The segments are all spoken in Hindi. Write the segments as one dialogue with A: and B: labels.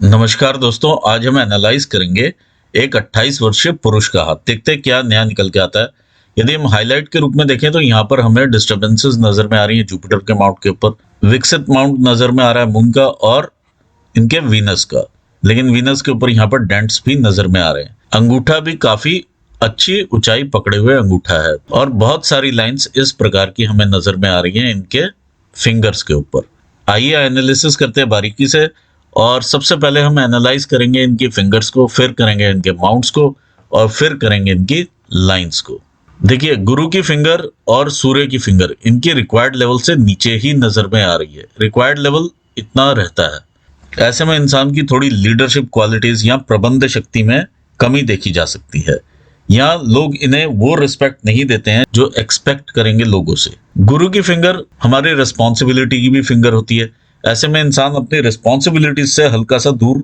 A: नमस्कार दोस्तों, आज हम एनालाइज करेंगे एक 28 वर्षीय पुरुष का हाथ। देखते हैं क्या नया निकल के आता है। यदि हम हाईलाइट के रूप में देखें तो यहाँ पर हमें डिस्टर्बेंसेस नजर में आ रही है जुपिटर के माउंट के ऊपर। विकसित माउंट नजर में आ रहा है मून का और इनके वीनस का, लेकिन वीनस के ऊपर यहाँ पर डेंट्स भी नजर में आ रहे हैं। अंगूठा भी काफी अच्छी ऊंचाई पकड़े हुए अंगूठा है और बहुत सारी लाइंस इस प्रकार की हमें नजर में आ रही हैं इनके फिंगर्स के ऊपर। आइए एनालिसिस करते हैं बारीकी से। और सबसे पहले हम एनालाइज करेंगे इनकी फिंगर्स को, फिर करेंगे इनके माउंट्स को और फिर करेंगे इनकी लाइंस को। देखिए, गुरु की फिंगर और सूर्य की फिंगर इनकी रिक्वायर्ड लेवल से नीचे ही नजर में आ रही है। रिक्वायर्ड लेवल इतना रहता है। ऐसे में इंसान की थोड़ी लीडरशिप क्वालिटीज या प्रबंध शक्ति में कमी देखी जा सकती है। यहाँ लोग इन्हें वो रिस्पेक्ट नहीं देते हैं जो एक्सपेक्ट करेंगे लोगों से। गुरु की फिंगर हमारी रिस्पॉन्सिबिलिटी की भी फिंगर होती है। ऐसे में इंसान अपनी रिस्पॉन्सिबिलिटीज से हल्का सा दूर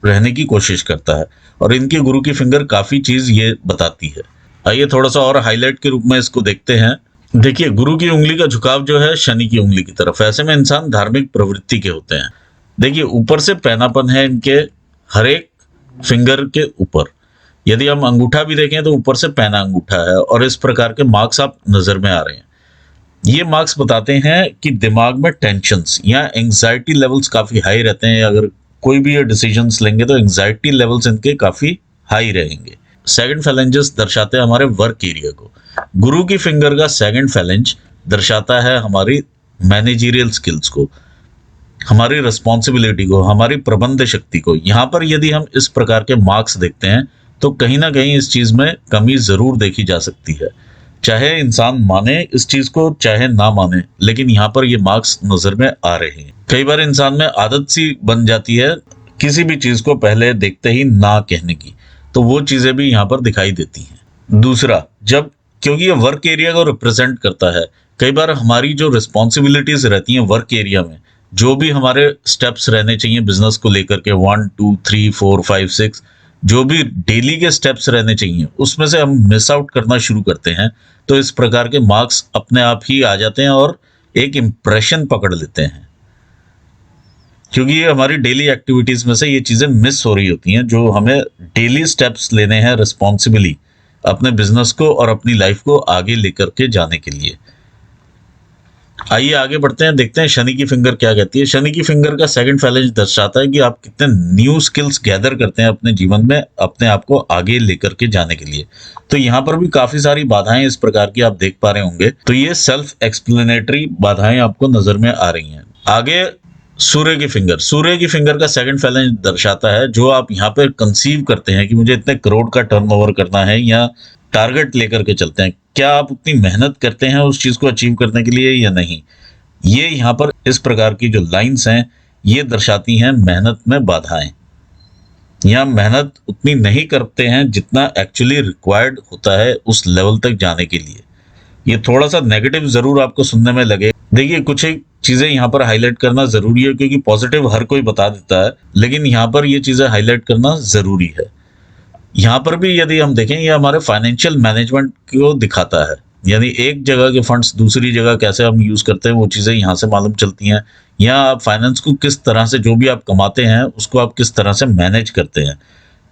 A: रहने की कोशिश करता है और इनकी गुरु की फिंगर काफी चीज ये बताती है। आइए थोड़ा सा और हाईलाइट के रूप में इसको देखते हैं। देखिए, गुरु की उंगली का झुकाव जो है शनि की उंगली की तरफ। ऐसे में इंसान धार्मिक प्रवृत्ति के होते हैं। देखिए, ऊपर से पैनापन है इनके हर एक फिंगर के ऊपर। यदि हम अंगूठा भी देखें तो ऊपर से पैना अंगूठा है और इस प्रकार के मार्क्स आप नजर में आ रहे हैं। ये मार्क्स बताते हैं कि दिमाग में टेंशन्स या एंजाइटी लेवल्स काफी हाई रहते हैं। अगर कोई भी ये डिसीजंस लेंगे तो एंजाइटी लेवल्स इनके काफी हाई रहेंगे। सेकंड फैलेंजेस दर्शाते हैं हमारे वर्क एरिया को। गुरु की फिंगर का सेकंड फैलेंज दर्शाता है हमारी मैनेजरियल स्किल्स को, हमारी रिस्पॉन्सिबिलिटी को, हमारी प्रबंध शक्ति को। यहाँ पर यदि हम इस प्रकार के मार्क्स देखते हैं तो कहीं ना कहीं इस चीज में कमी जरूर देखी जा सकती है। चाहे इंसान माने इस चीज को चाहे ना माने, लेकिन यहाँ पर ये मार्क्स नजर में आ रहे हैं। कई बार इंसान में आदत सी बन जाती है किसी भी चीज को पहले देखते ही ना कहने की, तो वो चीजें भी यहाँ पर दिखाई देती हैं। दूसरा, जब क्योंकि ये वर्क एरिया को रिप्रेजेंट करता है, कई बार हमारी जो रिस्पॉन्सिबिलिटीज रहती हैं वर्क एरिया में, जो भी हमारे स्टेप्स रहने चाहिए बिजनेस को लेकर के 1 2 3 4 5 6, जो भी डेली के स्टेप्स रहने चाहिए उसमें से हम मिस आउट करना शुरू करते हैं। तो इस प्रकार के मार्क्स अपने आप ही आ जाते हैं और एक इम्प्रेशन पकड़ लेते हैं, क्योंकि ये हमारी डेली एक्टिविटीज में से ये चीजें मिस हो रही होती हैं जो हमें डेली स्टेप्स लेने हैं रिस्पॉन्सिबली अपने बिजनेस को और अपनी लाइफ को आगे लेकर के जाने के लिए। आइए आगे बढ़ते हैं, देखते हैं शनि की फिंगर क्या कहती है। शनि की फिंगर का सेकंड फैलेंज दर्शाता है कि आप कितने न्यू स्किल्स गैदर करते हैं अपने जीवन में अपने आप को आगे लेकर के जाने के लिए। तो यहाँ पर भी काफी सारी बाधाएं इस प्रकार की आप देख पा रहे होंगे। तो ये सेल्फ एक्सप्लेनेटरी बाधाएं आपको नजर में आ रही हैं। आगे सूर्य की फिंगर का सेकंड फैलेंज दर्शाता है जो आप यहाँ पर कंसीव करते हैं कि मुझे इतने करोड़ का टर्नओवर करना है या टारगेट लेकर के चलते हैं। क्या आप उतनी मेहनत करते हैं उस चीज को अचीव करने के लिए या नहीं? ये यहाँ पर इस प्रकार की जो लाइंस हैं ये दर्शाती हैं मेहनत में बाधाएं। या मेहनत उतनी नहीं करते हैं जितना एक्चुअली रिक्वायर्ड होता है उस लेवल तक जाने के लिए। ये थोड़ा सा नेगेटिव जरूर आपको सुनने में लगे। देखिए, कुछ एक चीजें यहाँ पर हाईलाइट करना जरूरी है क्योंकि पॉजिटिव हर कोई बता देता है, लेकिन यहाँ पर ये चीजें हाईलाइट करना जरूरी है। यहाँ पर भी यदि हम देखें, ये हमारे फाइनेंशियल मैनेजमेंट को दिखाता है। यानी एक जगह के फंड्स दूसरी जगह कैसे हम यूज करते हैं वो चीजें यहाँ से मालूम चलती हैं। यहाँ आप फाइनेंस को किस तरह से, जो भी आप कमाते हैं उसको आप किस तरह से मैनेज करते हैं।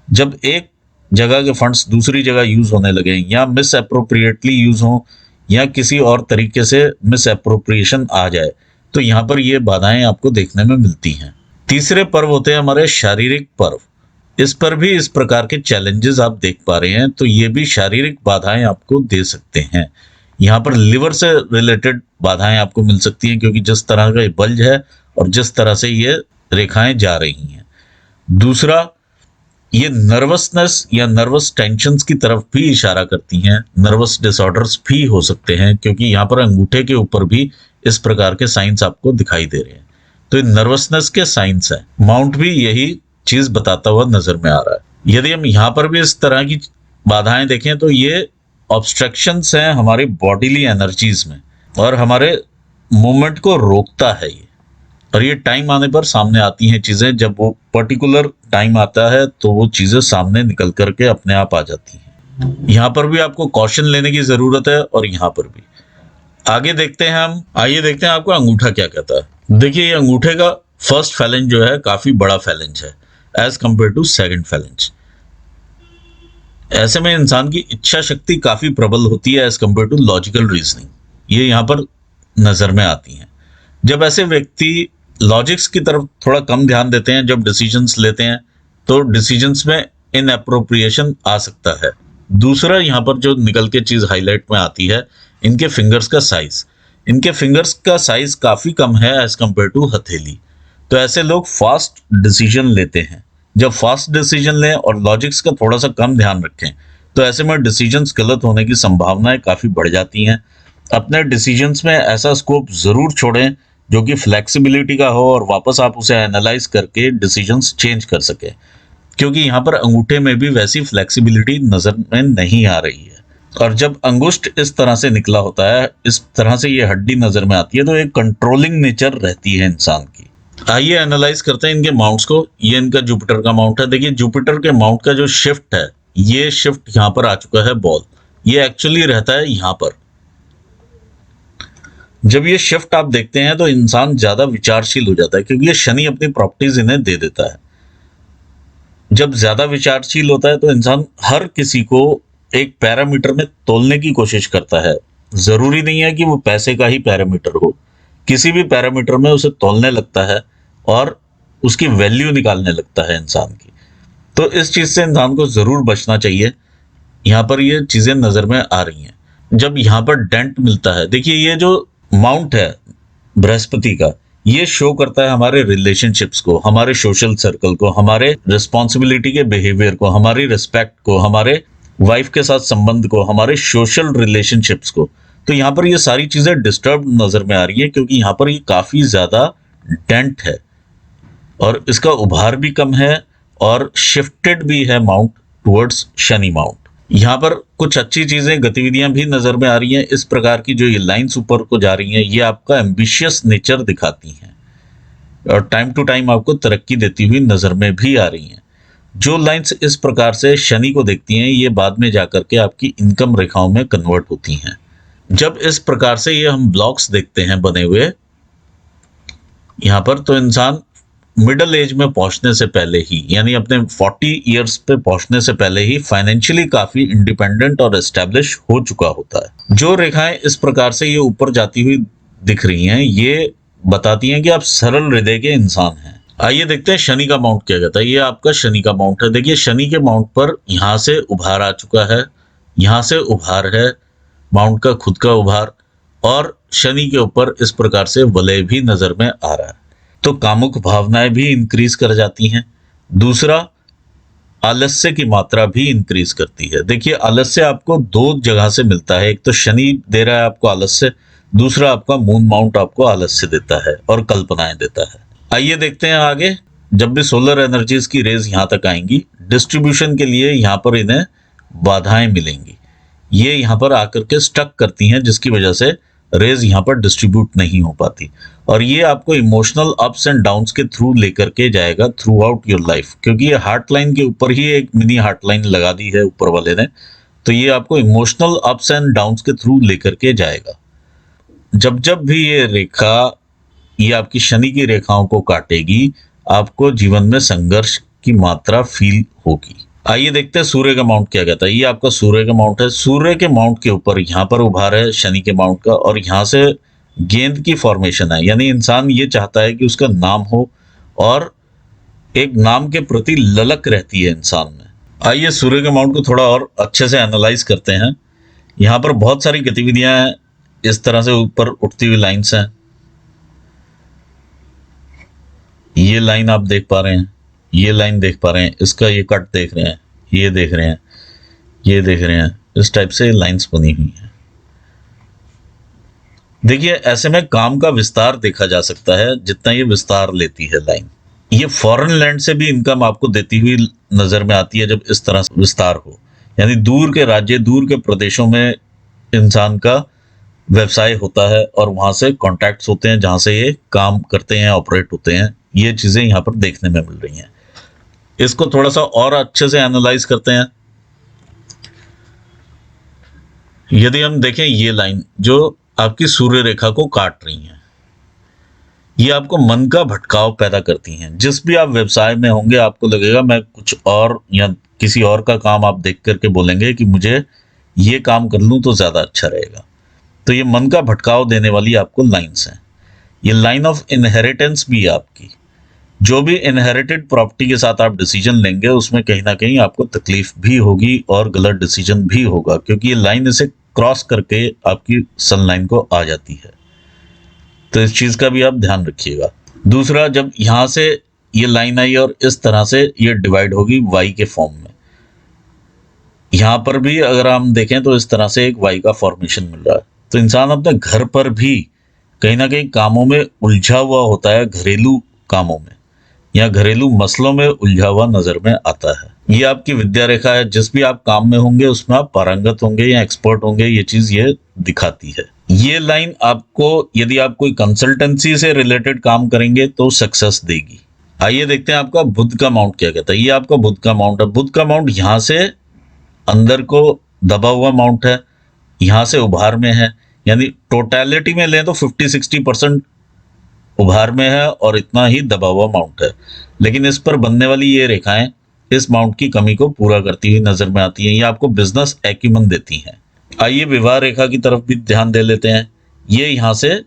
A: जब एक जगह के फंड्स दूसरी जगह यूज होने लगे या मिस अप्रोप्रिएटली यूज हो या किसी और तरीके से मिस अप्रोप्रिएशन आ जाए, तो यहाँ पर ये बाधाएं आपको देखने में मिलती हैं। तीसरे पर्व होते हैं हमारे शारीरिक पर्व। इस पर भी इस प्रकार के चैलेंजेस आप देख पा रहे हैं, तो ये भी शारीरिक बाधाएं आपको दे सकते हैं। यहाँ पर लिवर से रिलेटेड बाधाएं आपको मिल सकती हैं क्योंकि जिस तरह का ये बल्ज है और जिस तरह से ये रेखाएं जा रही हैं। दूसरा, ये नर्वसनेस या नर्वस टेंशन्स की तरफ भी इशारा करती हैं। नर्वस डिसऑर्डर्स भी हो सकते हैं क्योंकि यहाँ पर अंगूठे के ऊपर भी इस प्रकार के साइंस आपको दिखाई दे रहे हैं। तो ये नर्वसनेस के साइंस हैं। माउंट भी यही चीज बताता हुआ नजर में आ रहा है। यदि हम यहाँ पर भी इस तरह की बाधाएं देखें तो ये ऑब्स्ट्रक्शंस हैं हमारी बॉडीली एनर्जीज में और हमारे मूवमेंट को रोकता है ये। और ये टाइम आने पर सामने आती हैं चीजें। जब वो पर्टिकुलर टाइम आता है तो वो चीजें सामने निकल करके अपने आप आ जाती हैं। यहाँ पर भी आपको कॉशन लेने की जरूरत है और यहाँ पर भी। आगे देखते हैं हम, आइए देखते हैं आपको अंगूठा क्या कहता है। देखिए, ये अंगूठे का फर्स्ट फैलेंज जो है काफी बड़ा फैलेंज है। As compare to second phalange. ऐसे में इंसान की इच्छा शक्ति काफी प्रबल होती है as compare to logical reasoning, ये यहाँ पर नजर में आती हैं। जब ऐसे व्यक्ति लॉजिक्स की तरफ थोड़ा कम ध्यान देते हैं, जब डिसीजंस लेते हैं, तो डिसीजंस में इन अप्रोप्रिएशन आ सकता है। दूसरा यहाँ पर जो निकल के चीज हाईलाइट में आती है, इनके फिंगर्स का साइज। इनके फिंगर्स का साइज काफी कम है एज कंपेयर टू हथेली। तो ऐसे लोग फास्ट डिसीजन लेते हैं। जब फास्ट डिसीजन लें और लॉजिक्स का थोड़ा सा कम ध्यान रखें, तो ऐसे में डिसीजंस गलत होने की संभावनाएं काफी बढ़ जाती हैं। अपने डिसीजंस में ऐसा स्कोप जरूर छोड़ें जो कि फ्लेक्सिबिलिटी का हो और वापस आप उसे एनालाइज करके डिसीजंस चेंज कर सके, क्योंकि यहाँ पर अंगूठे में भी वैसी फ्लेक्सिबिलिटी नजर में नहीं आ रही है। और जब अंगुष्ठ इस तरह से निकला होता है, इस तरह से ये हड्डी नजर में आती है, तो एक कंट्रोलिंग नेचर रहती है इंसान की। आइए एनालाइज करते हैं इनके माउंट्स को। ये इनका जुपिटर का माउंट है। देखिए जुपिटर के माउंट का जो शिफ्ट है, ये शिफ्ट यहाँ पर आ चुका है बॉल। ये एक्चुअली रहता है यहाँ पर। जब ये शिफ्ट आप देखते हैं तो इंसान ज्यादा विचारशील हो जाता है, क्योंकि ये शनि अपनी प्रॉपर्टीज इन्हें दे देता है। जब ज्यादा विचारशील होता है तो इंसान हर किसी को एक पैरामीटर में तोलने की कोशिश करता है। जरूरी नहीं है कि वो पैसे का ही पैरामीटर हो, किसी भी पैरामीटर में उसे तोलने लगता है और उसकी वैल्यू निकालने लगता है इंसान की। तो इस चीज से इंसान को जरूर बचना चाहिए। यहाँ पर ये चीजें नजर में आ रही हैं। जब यहाँ पर डेंट मिलता है, देखिए ये जो माउंट है बृहस्पति का, ये शो करता है हमारे रिलेशनशिप्स को, हमारे सोशल सर्कल को, हमारे रिस्पॉन्सिबिलिटी के बिहेवियर को, हमारी रिस्पेक्ट को, हमारे वाइफ के साथ संबंध को, हमारे सोशल रिलेशनशिप्स को। तो यहाँ पर ये सारी चीजें डिस्टर्ब नजर में आ रही है, क्योंकि यहाँ पर ये काफी ज्यादा डेंट है और इसका उभार भी कम है और शिफ्टेड भी है माउंट टुवर्ड्स शनि माउंट। यहाँ पर कुछ अच्छी चीजें, गतिविधियां भी नजर में आ रही हैं। इस प्रकार की जो ये लाइंस ऊपर को जा रही हैं, ये आपका एम्बिशियस नेचर दिखाती हैं और टाइम टू टाइम आपको तरक्की देती हुई नजर में भी आ रही हैं। जो लाइंस इस प्रकार से शनि को देखती हैं, ये बाद में जाकर के आपकी इनकम रेखाओं में कन्वर्ट होती हैं। जब इस प्रकार से ये हम ब्लॉक्स देखते हैं बने हुए यहाँ पर, तो इंसान मिडिल एज में पहुंचने से पहले ही, यानी अपने 40 इयर्स पे पहुंचने से पहले ही फाइनेंशियली काफी इंडिपेंडेंट और एस्टेब्लिश हो चुका होता है। जो रेखाएं इस प्रकार से ये ऊपर जाती हुई दिख रही हैं, ये बताती हैं कि आप सरल हृदय के इंसान हैं। आइए देखते हैं शनि का माउंट क्या कहता है। ये आपका शनि का माउंट है। देखिए शनि के माउंट पर यहाँ से उभार आ चुका है, यहाँ से उभार है, माउंट का खुद का उभार, और शनि के ऊपर इस प्रकार से वलय भी नजर में आ रहा है। तो कामुक भावनाएं भी इंक्रीज कर जाती हैं। दूसरा, आलस्य की मात्रा भी इंक्रीज करती है। देखिए आलस्य आपको दो जगह से मिलता है। एक तो शनि दे रहा है आपको आलस्य, दूसरा आपका मून माउंट आपको आलस्य देता है और कल्पनाएं देता है। आइए देखते हैं आगे। जब भी सोलर एनर्जीज की रेज यहाँ तक आएंगी, डिस्ट्रीब्यूशन के लिए यहाँ पर इन्हें बाधाएं मिलेंगी। ये यहाँ पर आकर के स्टक करती हैं, जिसकी वजह से रेज यहाँ पर डिस्ट्रीब्यूट नहीं हो पाती। और ये आपको इमोशनल अप्स एंड डाउन्स के थ्रू लेकर के जाएगा थ्रू आउट योर लाइफ, क्योंकि ये हार्ट लाइन के ऊपर ही एक मिनी हार्ट लाइन लगा दी है ऊपर वाले ने। तो ये आपको इमोशनल अप्स एंड डाउन्स के थ्रू लेकर के जाएगा। जब जब भी ये रेखा, ये आपकी शनि की रेखाओं को काटेगी, आपको जीवन में संघर्ष की मात्रा फील होगी। आइए देखते हैं सूर्य का माउंट क्या कहता है। ये आपका सूर्य का माउंट है। सूर्य के माउंट के ऊपर यहाँ पर उभार है शनि के माउंट का, और यहाँ से गेंद की फॉर्मेशन है। यानी इंसान ये चाहता है कि उसका नाम हो और एक नाम के प्रति ललक रहती है इंसान में। आइए सूर्य के माउंट को थोड़ा और अच्छे से एनालाइज करते हैं। यहाँ पर बहुत सारी गतिविधियां हैं, इस तरह से ऊपर उठती हुई लाइन्स हैं। ये लाइन आप देख पा रहे हैं, ये लाइन देख पा रहे हैं, इसका ये कट देख रहे हैं, ये देख रहे हैं, ये देख रहे हैं। इस टाइप से लाइंस बनी हुई हैं। देखिए ऐसे में काम का विस्तार देखा जा सकता है, जितना ये विस्तार लेती है लाइन। ये फॉरेन लैंड से भी इनकम आपको देती हुई नजर में आती है जब इस तरह से विस्तार हो। यानी दूर के राज्य, दूर के प्रदेशों में इंसान का व्यवसाय होता है और वहां से कॉन्टैक्ट्स होते हैं, जहां से ये काम करते हैं, ऑपरेट होते हैं। ये चीजें यहाँ पर देखने में मिल रही हैं। इसको थोड़ा सा और अच्छे से एनालाइज करते हैं। यदि हम देखें ये लाइन जो आपकी सूर्य रेखा को काट रही है, ये आपको मन का भटकाव पैदा करती हैं। जिस भी आप व्यवसाय में होंगे आपको लगेगा मैं कुछ और, या किसी और का काम आप देख करके बोलेंगे कि मुझे ये काम कर लूं तो ज्यादा अच्छा रहेगा। तो ये मन का भटकाव देने वाली आपको लाइंस हैं। ये लाइन ऑफ इनहेरिटेंस भी है आपकी। जो भी इनहेरिटेड प्रॉपर्टी के साथ आप डिसीजन लेंगे उसमें कहीं ना कहीं आपको तकलीफ भी होगी और गलत डिसीजन भी होगा, क्योंकि ये लाइन इसे क्रॉस करके आपकी सन लाइन को आ जाती है। तो इस चीज का भी आप ध्यान रखिएगा। दूसरा, जब यहां से ये लाइन आई और इस तरह से ये डिवाइड होगी वाई के फॉर्म में, यहां पर भी अगर हम देखें तो इस तरह से एक वाई का फॉर्मेशन मिल रहा है। तो इंसान अपने घर पर भी कहीं ना कहीं कामों में उलझा हुआ होता है, घरेलू कामों में या घरेलू मसलों में उलझा हुआ नजर में आता है। ये आपकी विद्या रेखा है। जिस भी आप काम में होंगे उसमें आप पारंगत होंगे या एक्सपर्ट होंगे, ये चीज ये दिखाती है। ये लाइन आपको, यदि आप कोई कंसल्टेंसी से रिलेटेड काम करेंगे तो सक्सेस देगी। आइए देखते हैं आपका बुध का माउंट क्या कहता है। ये आपका बुध का माउंट है। बुध का माउंट यहां से अंदर को दबा हुआ माउंट है, यहां से उभार में है, यानी टोटलिटी में लें तो 50-60% उभार में है और इतना ही दबा हुआ माउंट है। लेकिन इस पर बनने वाली ये रेखाएं इस माउंट की कमी को पूरा करती हुई नजर में आती हैं। ये आपको बिजनेस एक्यूमन देती हैं। आइए विवाह रेखा की तरफ भी ध्यान दे लेते हैं। ये यहाँ से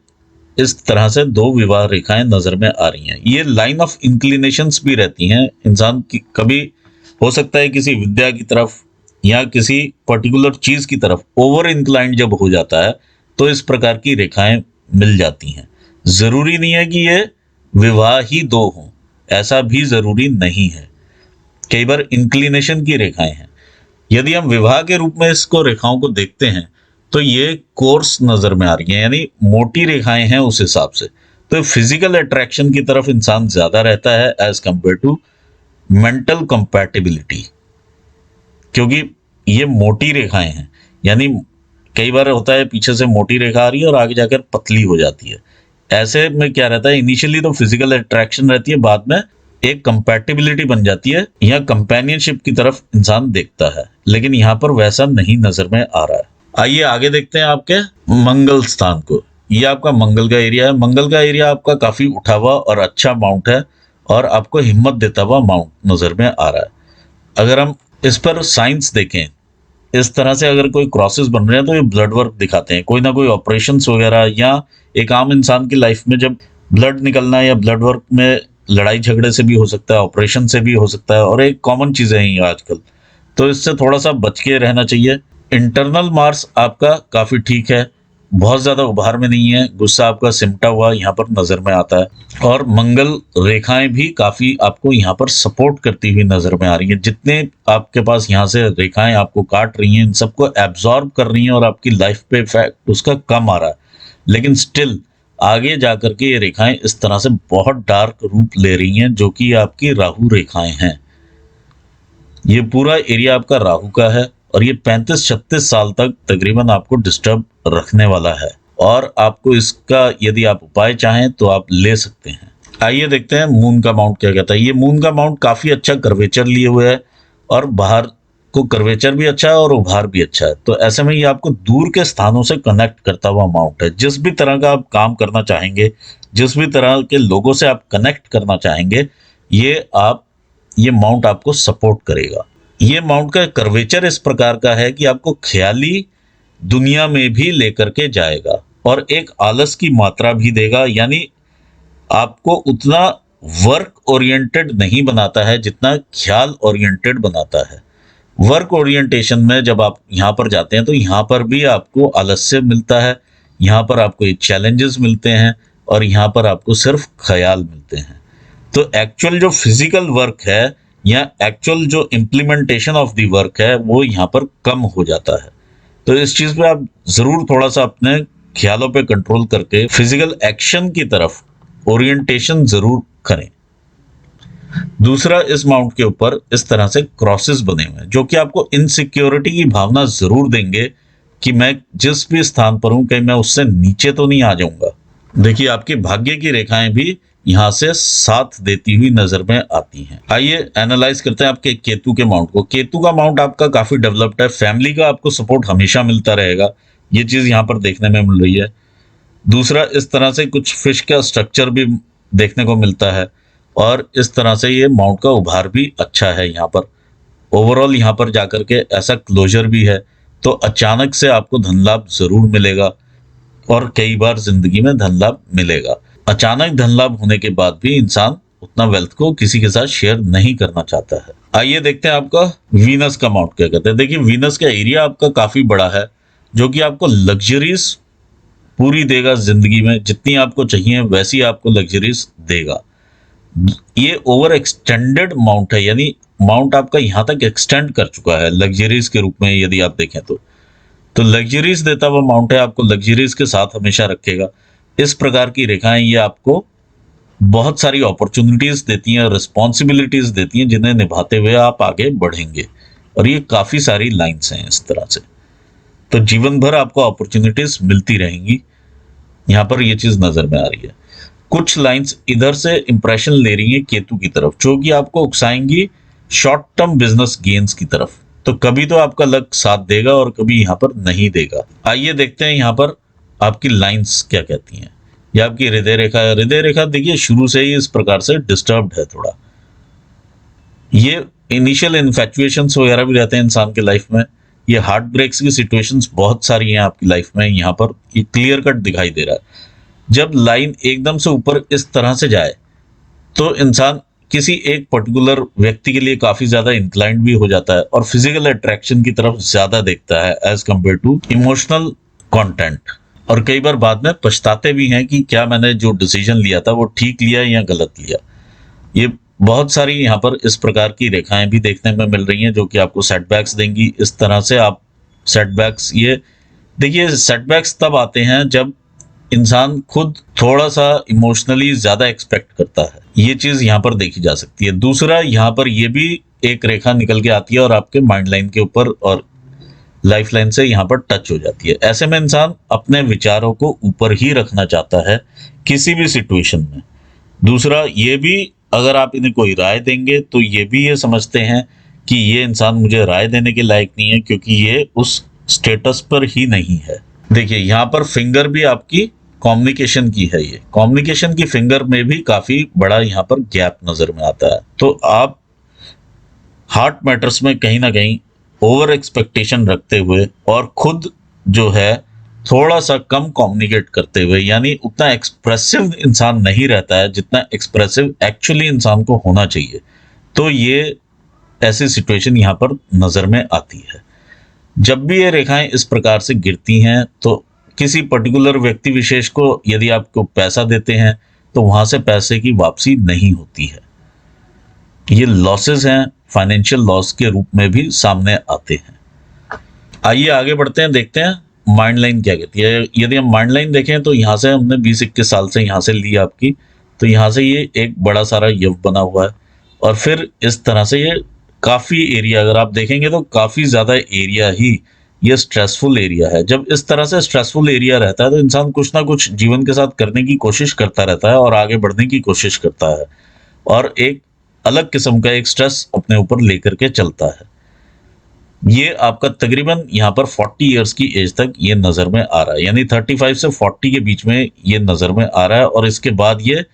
A: इस तरह से दो विवाह रेखाएं नजर में आ रही हैं। ये लाइन ऑफ इंक्लिनेशंस भी रहती हैं। इंसान की कभी हो सकता है किसी विद्या की तरफ या किसी पर्टिकुलर चीज की तरफ ओवर इंक्लाइंड जब हो जाता है तो इस प्रकार की रेखाएं मिल जाती हैं। जरूरी नहीं है कि ये विवाह ही दो हों, ऐसा भी जरूरी नहीं है। कई बार इंक्लिनेशन की रेखाएं हैं। यदि हम विवाह के रूप में इसको रेखाओं को देखते हैं तो ये कोर्स नजर में आ रही है, यानी मोटी रेखाएं हैं उस हिसाब से। तो फिजिकल अट्रैक्शन की तरफ इंसान ज्यादा रहता है as compare to mental compatibility, क्योंकि ये मोटी रेखाएं हैं। यानी कई बार होता है पीछे से मोटी रेखा आ रही है और आगे जाकर पतली हो जाती है। ऐसे में क्या रहता है, इनिशियली तो फिजिकल अट्रैक्शन रहती है, बाद में एक कंपैटिबिलिटी बन जाती है या कंपेनियनशिप की तरफ इंसान देखता है। लेकिन यहाँ पर वैसा नहीं नजर में आ रहा है। आइए आगे देखते हैं आपके मंगल स्थान को। ये आपका मंगल का एरिया है। मंगल का एरिया आपका काफी उठा हुआ और अच्छा माउंट है और आपको हिम्मत देता हुआ माउंट नजर में आ रहा है। अगर हम इस पर साइंस देखें, इस तरह से अगर कोई क्रॉसेस बन रहे हैं तो ये ब्लड वर्क दिखाते हैं। कोई ना कोई ऑपरेशंस वगैरह, या एक आम इंसान की लाइफ में जब ब्लड निकलना या ब्लड वर्क में लड़ाई झगड़े से भी हो सकता है, ऑपरेशन से भी हो सकता है, और एक कॉमन चीजें हैं ये आजकल। तो इससे थोड़ा सा बच के रहना चाहिए। इंटरनल मार्स आपका काफी ठीक है, बहुत ज्यादा उभार में नहीं है। गुस्सा आपका सिमटा हुआ यहाँ पर नजर में आता है और मंगल रेखाएं भी काफी आपको यहाँ पर सपोर्ट करती हुई नजर में आ रही है। जितने आपके पास यहाँ से रेखाएं आपको काट रही हैं, इन सबको एब्जॉर्ब कर रही हैं और आपकी लाइफ पे इफेक्ट उसका कम आ रहा है। लेकिन स्टिल आगे जाकर के ये रेखाएं इस तरह से बहुत डार्क रूप ले रही हैं, जो कि आपकी राहु रेखाएं हैं। ये पूरा एरिया आपका राहु का है और ये 35-36 साल तक तकरीबन आपको डिस्टर्ब रखने वाला है, और आपको इसका यदि आप उपाय चाहें तो आप ले सकते हैं। आइए देखते हैं मून का माउंट क्या कहता है। ये मून का माउंट काफी अच्छा कर्वेचर लिए हुए है और बाहर को कर्वेचर भी अच्छा है और उभार भी अच्छा है। तो ऐसे में ये आपको दूर के स्थानों से कनेक्ट करता हुआ माउंट है। जिस भी तरह का आप काम करना चाहेंगे, जिस भी तरह के लोगों से आप कनेक्ट करना चाहेंगे, ये माउंट आपको सपोर्ट करेगा। ये माउंट का कर्वेचर इस प्रकार का है कि आपको ख्याली दुनिया में भी लेकर के जाएगा और एक आलस की मात्रा भी देगा। यानी आपको उतना वर्क ओरिएंटेड नहीं बनाता है जितना ख्याल ओरिएंटेड बनाता है। वर्क ओरिएंटेशन में जब आप यहाँ पर जाते हैं तो यहाँ पर भी आपको आलस्य मिलता है, यहाँ पर आपको चैलेंजेस मिलते हैं और यहाँ पर आपको सिर्फ ख्याल मिलते हैं। तो एक्चुअल जो फिजिकल वर्क है या एक्चुअल जो इम्प्लीमेंटेशन ऑफ द वर्क है वो यहाँ पर कम हो जाता है। तो इस चीज पे आप जरूर थोड़ा सा अपने ख्यालों पे कंट्रोल करके फिजिकल एक्शन की तरफ ओरिएंटेशन जरूर करें। दूसरा, इस माउंट के ऊपर इस तरह से क्रॉसेस बने हुए हैं जो कि आपको इनसिक्योरिटी की भावना जरूर देंगे कि मैं जिस भी स्थान पर हूं कहीं मैं उससे नीचे तो नहीं आ जाऊंगा। देखिए आपके भाग्य की रेखाएं भी यहाँ से साथ देती हुई नजर में आती हैं। आइए एनालाइज करते हैं आपके केतु के माउंट को। केतु का माउंट आपका काफी डेवलप्ड है। फैमिली का आपको सपोर्ट हमेशा मिलता रहेगा, ये चीज यहाँ पर देखने में मिल रही है। दूसरा, इस तरह से कुछ फिश का स्ट्रक्चर भी देखने को मिलता है, और इस तरह से ये माउंट का उभार भी अच्छा है। यहाँ पर ओवरऑल यहाँ पर जाकर के ऐसा क्लोजर भी है, तो अचानक से आपको धन लाभ जरूर मिलेगा, और कई बार जिंदगी में धन लाभ मिलेगा। अचानक धन लाभ होने के बाद भी इंसान उतना वेल्थ को किसी के साथ शेयर नहीं करना चाहता है। आइए देखते हैं आपका वीनस का माउंट क्या कहते हैं। देखिए, वीनस का एरिया आपका काफी बड़ा है, जो कि आपको लग्जरीज पूरी देगा जिंदगी में, जितनी आपको चाहिए वैसी आपको लग्जरीज देगा। ये ओवर एक्सटेंडेड माउंट है, यानी माउंट आपका यहाँ तक एक्सटेंड कर चुका है लग्जरीज के रूप में। यदि आप देखें तो लग्जरीज देता हुआ माउंट है, आपको लग्जरीज के साथ हमेशा रखेगा। इस प्रकार की रेखाएं ये आपको बहुत सारी अपॉर्चुनिटीज देती हैं, रिस्पॉन्सिबिलिटीज देती हैं, जिन्हें निभाते हुए आप आगे बढ़ेंगे। और ये काफी सारी लाइंस हैं इस तरह से, तो जीवन भर आपको अपॉर्चुनिटीज मिलती रहेंगी। यहाँ पर ये चीज नजर में आ रही है। कुछ लाइंस इधर से इंप्रेशन ले रही है केतु की तरफ, जो कि आपको उकसाएंगी शॉर्ट टर्म बिजनेस गेन्स की तरफ। तो कभी तो आपका लक साथ देगा और कभी यहाँ पर नहीं देगा। आइए देखते हैं यहाँ पर आपकी लाइंस क्या कहती हैं। ये आपकी हृदय रेखा है। हृदय रेखा देखिए शुरू से ही इस प्रकार से डिस्टर्ब्ड है थोड़ा। ये इनिशियल इन्फैचुएशंस वगैरह भी रहते हैं इंसान के लाइफ में। ये हार्ट ब्रेक्स की सिचुएशंस बहुत सारी हैं आपकी लाइफ में। यहाँ पर ये क्लियर कट दिखाई दे रहा है। जब लाइन एकदम से ऊपर इस तरह से जाए तो इंसान किसी एक पर्टिकुलर व्यक्ति के लिए काफी ज्यादा इंक्लाइंड भी हो जाता है, और फिजिकल अट्रैक्शन की तरफ ज्यादा देखता है as compare to emotional content. और कई बार बाद में पछताते भी हैं कि क्या मैंने जो डिसीजन लिया था वो ठीक लिया या गलत लिया। ये बहुत सारी यहाँ पर इस प्रकार की रेखाएं भी देखने में मिल रही हैं, जो कि आपको सेटबैक्स देंगी। इस तरह से आप सेटबैक्स, ये देखिए सेटबैक्स तब आते हैं जब इंसान खुद थोड़ा सा इमोशनली ज्यादा एक्सपेक्ट करता है। ये चीज यहाँ पर देखी जा सकती है। दूसरा, यहाँ पर ये भी एक रेखा निकल के आती है और आपके माइंड लाइन के ऊपर और लाइफ लाइन से यहाँ पर टच हो जाती है। ऐसे में इंसान अपने विचारों को ऊपर ही रखना चाहता है किसी भी सिचुएशन में। दूसरा, ये भी अगर आप इन्हें कोई राय देंगे तो ये भी ये समझते हैं कि ये इंसान मुझे राय देने के लायक नहीं है, क्योंकि ये उस स्टेटस पर ही नहीं है। देखिए यहाँ पर फिंगर भी आपकी कम्युनिकेशन की है। ये कम्युनिकेशन की फिंगर में भी काफी बड़ा यहाँ पर गैप नजर में आता है। तो आप हार्ट मैटर्स में कहीं ना कहीं ओवर एक्सपेक्टेशन रखते हुए और खुद जो है थोड़ा सा कम कम्युनिकेट करते हुए, यानी उतना एक्सप्रेसिव इंसान नहीं रहता है जितना एक्सप्रेसिव एक्चुअली इंसान को होना चाहिए। तो ये ऐसी सिचुएशन यहाँ पर नजर में आती है। जब भी ये रेखाएं इस प्रकार से गिरती हैं तो किसी पर्टिकुलर व्यक्ति विशेष को यदि आपको पैसा देते हैं तो वहां से पैसे की वापसी नहीं होती है। ये लॉसेस हैं, फाइनेंशियल लॉस के रूप में भी सामने आते हैं। आइए आगे बढ़ते हैं, देखते हैं माइंड लाइन क्या कहती है। यदि हम माइंड लाइन देखें तो यहाँ से हमने 20-21 साल से यहाँ से ली आपकी, तो यहाँ से ये एक बड़ा सारा यव बना हुआ है, और फिर इस तरह से ये काफी एरिया, अगर आप देखेंगे तो काफी ज्यादा एरिया ही ये स्ट्रेसफुल एरिया है। जब इस तरह से स्ट्रेसफुल एरिया रहता है तो इंसान कुछ ना कुछ जीवन के साथ करने की कोशिश करता रहता है और आगे बढ़ने की कोशिश करता है, और एक अलग किस्म का एक स्ट्रेस अपने ऊपर लेकर के चलता है। ये आपका तकरीबन यहाँ पर 40 इयर्स की एज तक ये नजर में आ रहा है, यानी 35 से 40 के बीच में ये नजर में आ रहा है, और इसके बाद ये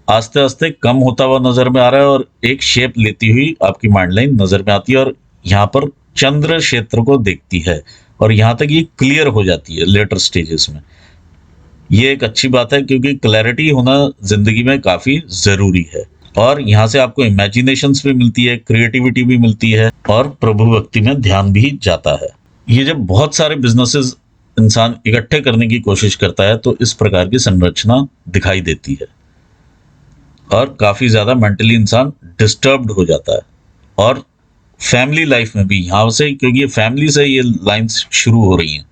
A: आस्ते आस्ते कम होता हुआ नजर में आ रहा है और एक शेप लेती हुई आपकी माइंड लाइन नजर में आती है, और यहाँ पर चंद्र क्षेत्र को देखती है, और यहाँ तक ये क्लियर हो जाती है लेटर स्टेजेस में। ये एक अच्छी बात है, क्योंकि क्लैरिटी होना जिंदगी में काफी जरूरी है, और यहाँ से आपको इमेजिनेशंस भी मिलती है, क्रिएटिविटी भी मिलती है, और प्रभु भक्ति में ध्यान भी जाता है। ये जब बहुत सारे बिजनेसेस इंसान इकट्ठे करने की कोशिश करता है तो इस प्रकार की संरचना दिखाई देती है, और काफी ज्यादा मेंटली इंसान डिस्टर्ब्ड हो जाता है। और फैमिली लाइफ में भी यहाँ से, क्योंकि ये फैमिली से ये लाइंस शुरू हो रही हैं,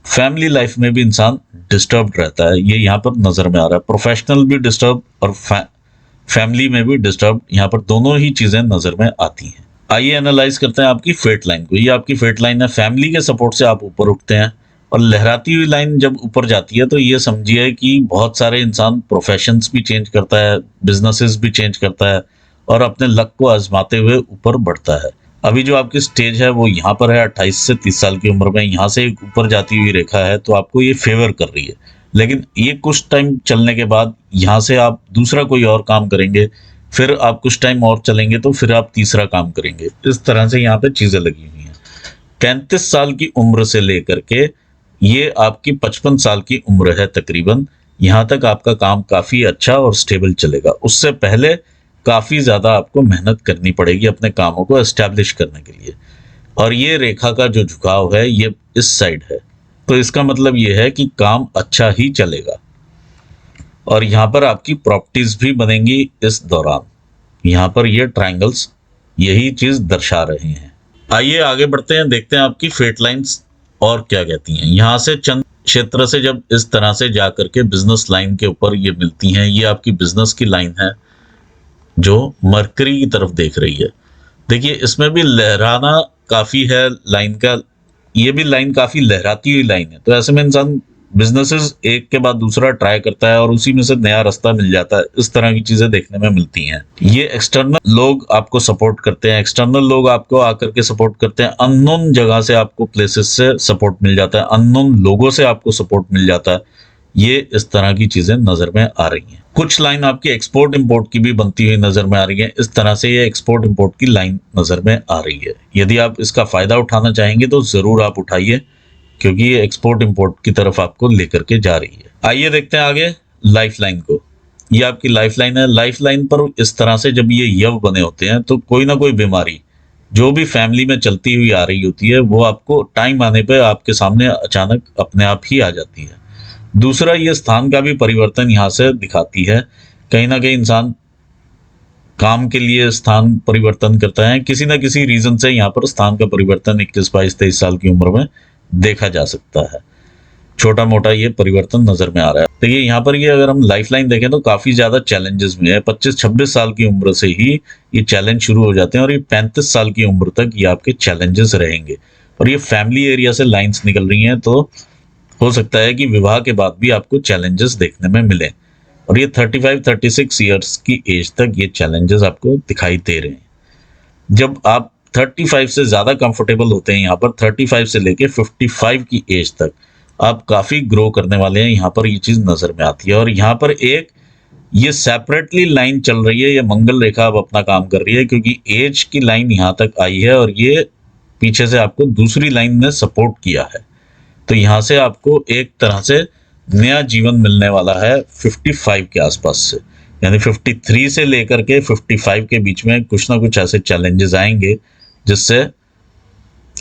A: फैमिली लाइफ में भी इंसान डिस्टर्ब्ड रहता है। ये यहाँ पर नजर में आ रहा है। प्रोफेशनल भी डिस्टर्ब और फैमिली में भी डिस्टर्ब, यहाँ पर दोनों ही चीजें नजर में आती हैं। आइए एनालाइज करते हैं आपकी फेट लाइन को। ये आपकी फेट लाइन है। फैमिली के सपोर्ट से आप ऊपर उठते हैं, और लहराती हुई लाइन जब ऊपर जाती है तो ये समझिए कि बहुत सारे इंसान प्रोफेशंस भी चेंज करता है, बिजनेसेस भी चेंज करता है, और अपने लक को आजमाते हुए ऊपर बढ़ता है। अभी जो आपकी स्टेज है वो यहाँ पर है, 28 से 30 साल की उम्र में यहाँ से एक ऊपर जाती हुई रेखा है, तो आपको ये फेवर कर रही है। लेकिन ये कुछ टाइम चलने के बाद यहाँ से आप दूसरा कोई और काम करेंगे, फिर आप कुछ टाइम और चलेंगे तो फिर आप तीसरा काम करेंगे। इस तरह से यहाँ पे चीजें लगी हुई हैं। 35 साल की उम्र से लेकर के ये आपकी 55 साल की उम्र है तकरीबन, यहाँ तक आपका काम काफी अच्छा और स्टेबल चलेगा। उससे पहले काफी ज्यादा आपको मेहनत करनी पड़ेगी अपने कामों को एस्टेब्लिश करने के लिए। और ये रेखा का जो झुकाव है ये इस साइड है, तो इसका मतलब ये है कि काम अच्छा ही चलेगा। और यहाँ पर आपकी प्रॉपर्टीज भी बनेंगी इस दौरान। यहाँ पर ये ट्रायंगल्स यही चीज दर्शा रहे हैं। आइए आगे बढ़ते हैं, देखते हैं आपकी फेट लाइंस और क्या कहती हैं। यहाँ से चंद्र क्षेत्र से जब इस तरह से जाकर के बिजनेस लाइन के ऊपर ये मिलती हैं, ये आपकी बिजनेस की लाइन है जो मरकरी की तरफ देख रही है। देखिए इसमें भी लहराना काफी है लाइन का, ये भी लाइन काफी लहराती हुई लाइन है। तो ऐसे में इंसान बिजनेसेस एक के बाद दूसरा ट्राई करता है और उसी में से नया रास्ता मिल जाता है। इस तरह की चीजें देखने में मिलती हैं। ये एक्सटर्नल लोग आपको सपोर्ट करते हैं, एक्सटर्नल लोग आपको आकर के सपोर्ट करते हैं, अननोन जगह से आपको प्लेसेस से सपोर्ट मिल जाता है, अननोन लोगों से आपको सपोर्ट मिल जाता है। ये इस तरह की चीजें नजर में आ रही हैं। कुछ लाइन आपकी एक्सपोर्ट इंपोर्ट की भी बनती हुई नजर में आ रही है। इस तरह से ये एक्सपोर्ट इंपोर्ट की लाइन नजर में आ रही है। यदि आप इसका फायदा उठाना चाहेंगे तो जरूर आप उठाइए, क्योंकि ये एक्सपोर्ट इंपोर्ट की तरफ आपको लेकर के जा रही है। आइए देखते हैं आगे लाइफ लाइन को। ये आपकी लाइफ लाइन है। लाइफ लाइन पर इस तरह से जब ये यव बने होते हैं तो कोई ना कोई बीमारी जो भी फैमिली में चलती हुई आ रही होती है वो आपको टाइम आने पे आपके सामने अचानक अपने आप ही आ जाती है। दूसरा, ये स्थान का भी परिवर्तन यहाँ से दिखाती है। कहीं ना कहीं इंसान काम के लिए स्थान परिवर्तन करता है, किसी ना किसी रीजन से यहाँ पर स्थान का परिवर्तन 21, 22, 23 साल की उम्र में देखा जा सकता है। छोटा मोटा ये परिवर्तन नजर में आ रहा है। तो ये यहाँ पर ये अगर हम लाइफ लाइन देखें तो काफी ज्यादा चैलेंजेस में है। 25-26 साल की उम्र से ही ये चैलेंज शुरू हो जाते हैं और ये 35 साल की उम्र तक ये आपके चैलेंजेस रहेंगे। और ये फैमिली एरिया से लाइंस निकल रही हैं, तो हो सकता है कि विवाह के बाद भी आपको चैलेंजेस देखने में मिले। और ये 35-36 ईयर्स की एज तक ये चैलेंजेस आपको दिखाई दे रहे हैं। जब आप 35 से ज्यादा कंफर्टेबल होते हैं, यहाँ पर 35 से लेके 55 की एज तक आप काफी ग्रो करने वाले हैं। यहाँ पर ये चीज नजर में आती है। और यहाँ पर एक ये सेपरेटली लाइन चल रही है, ये मंगल रेखा अब अपना काम कर रही है, क्योंकि एज की लाइन यहाँ तक आई है और ये पीछे से आपको दूसरी लाइन ने सपोर्ट किया है। तो यहाँ से आपको एक तरह से नया जीवन मिलने वाला है 55 के आसपास से। यानी 53 से लेकर के 55 के बीच में कुछ ना कुछ ऐसे चैलेंजेस आएंगे जिससे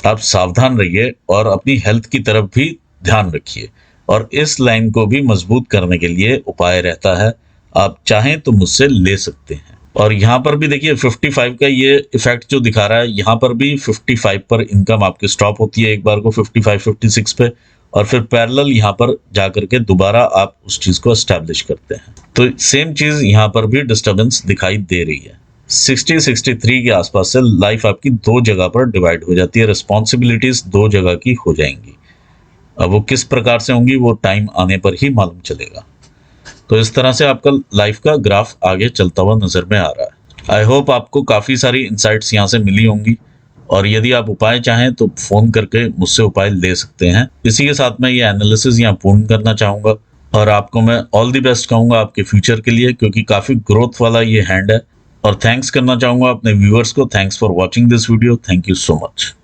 A: आप सावधान रहिए और अपनी हेल्थ की तरफ भी ध्यान रखिए। और इस लाइन को भी मजबूत करने के लिए उपाय रहता है, आप चाहें तो मुझसे ले सकते हैं। और यहाँ पर भी देखिए 55 का ये इफेक्ट जो दिखा रहा है, यहाँ पर भी 55 पर इनकम आपकी स्टॉप होती है एक बार को 55-56 पे, और फिर पैरेलल यहाँ पर जाकर के दोबारा आप उस चीज को एस्टेब्लिश करते हैं। तो सेम चीज यहाँ पर भी डिस्टर्बेंस दिखाई दे रही है। 60-63 के आसपास से लाइफ आपकी दो जगह पर डिवाइड हो जाती है, रिस्पॉन्सिबिलिटीज दो जगह की हो जाएंगी। अब वो किस प्रकार से होंगी वो टाइम आने पर ही मालूम चलेगा। तो इस तरह से आपका लाइफ का ग्राफ आगे चलता हुआ नजर में आ रहा है। आई होप आपको काफी सारी इंसाइट्स यहाँ से मिली होंगी, और यदि आप उपाय चाहें तो फोन करके मुझसे उपाय ले सकते हैं। इसी के साथ मैं ये एनालिसिस यहाँ पूर्ण करना चाहूंगा और आपको मैं ऑल द बेस्ट कहूंगा आपके फ्यूचर के लिए, क्योंकि काफी ग्रोथ वाला ये हैंड है। और थैंक्स करना चाहूंगा अपने व्यूअर्स को। Thanks for watching this video. Thank you so much.